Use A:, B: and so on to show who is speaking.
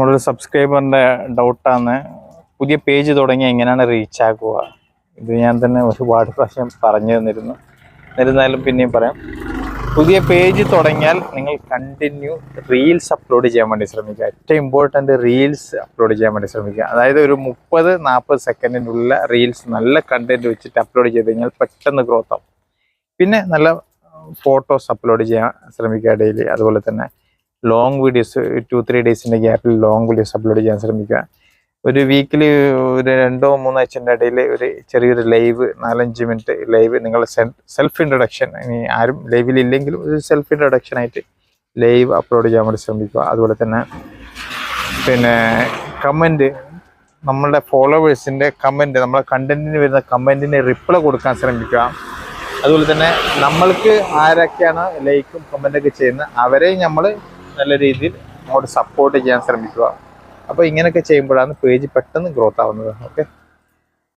A: നമ്മളൊരു സബ്സ്ക്രൈബറിൻ്റെ ഡൗട്ടാണ്, പുതിയ പേജ് തുടങ്ങി എങ്ങനെയാണ് റീച്ച് ആക്കുക. ഇത് ഞാൻ തന്നെ ഒരുപാട് പ്രാവശ്യം പറഞ്ഞു തന്നിരുന്നു, എന്നിരുന്നാലും പിന്നെയും പറയാം. പുതിയ പേജ് തുടങ്ങിയാൽ നിങ്ങൾ കണ്ടിന്യൂ റീൽസ് അപ്ലോഡ് ചെയ്യാൻ വേണ്ടി ശ്രമിക്കുക. ഏറ്റവും ഇമ്പോർട്ടൻ്റ് റീൽസ് അപ്ലോഡ് ചെയ്യാൻ വേണ്ടി ശ്രമിക്കുക. അതായത് ഒരു 30-40 സെക്കൻഡിനുള്ള റീൽസ് നല്ല കണ്ടൻറ്റ് വെച്ചിട്ട് അപ്ലോഡ് ചെയ്ത് കഴിഞ്ഞാൽ പെട്ടെന്ന് ഗ്രോത്ത് ആവും. പിന്നെ നല്ല ഫോട്ടോസ് അപ്ലോഡ് ചെയ്യാൻ ശ്രമിക്കുക ഡെയിലി. അതുപോലെ തന്നെ ലോങ് വീഡിയോസ് 2-3 ഡേയ്സിൻ്റെ ഗ്യാപ്പിൽ ലോങ് വീഡിയോസ് അപ്ലോഡ് ചെയ്യാൻ ശ്രമിക്കുക. ഒരു വീക്കിൽ ഒരു 2-3 ആഴ്ചൻ്റെ ഇടയിൽ ഒരു ചെറിയൊരു ലൈവ് 4-5 മിനിറ്റ് ലൈവ്, നിങ്ങൾ സെൽഫ് ഇൻട്രൊഡക്ഷൻ, ഇനി ആരും ലൈവിലില്ലെങ്കിലും ഒരു സെൽഫ് ഇൻട്രൊഡക്ഷനായിട്ട് ലൈവ് അപ്ലോഡ് ചെയ്യാൻ വേണ്ടി ശ്രമിക്കുക. അതുപോലെ തന്നെ പിന്നെ കമൻറ്റ്, നമ്മളുടെ ഫോളോവേഴ്സിൻ്റെ കമൻറ്റ്, നമ്മളെ കണ്ടൻറ്റിന് വരുന്ന കമൻറ്റിന് റിപ്ലൈ കൊടുക്കാൻ ശ്രമിക്കുക. അതുപോലെ തന്നെ നമ്മൾക്ക് ആരൊക്കെയാണ് ലൈക്കും കമൻറ്റൊക്കെ ചെയ്യുന്നത് അവരെയും നമ്മൾ നല്ല രീതിയിൽ അങ്ങോട്ട് സപ്പോർട്ട് ചെയ്യാൻ ശ്രമിക്കുക. അപ്പോൾ ഇങ്ങനെയൊക്കെ ചെയ്യുമ്പോഴാണ് പേജ് പെട്ടെന്ന് ഗ്രോത്ത് ആവുന്നത്. ഓക്കെ.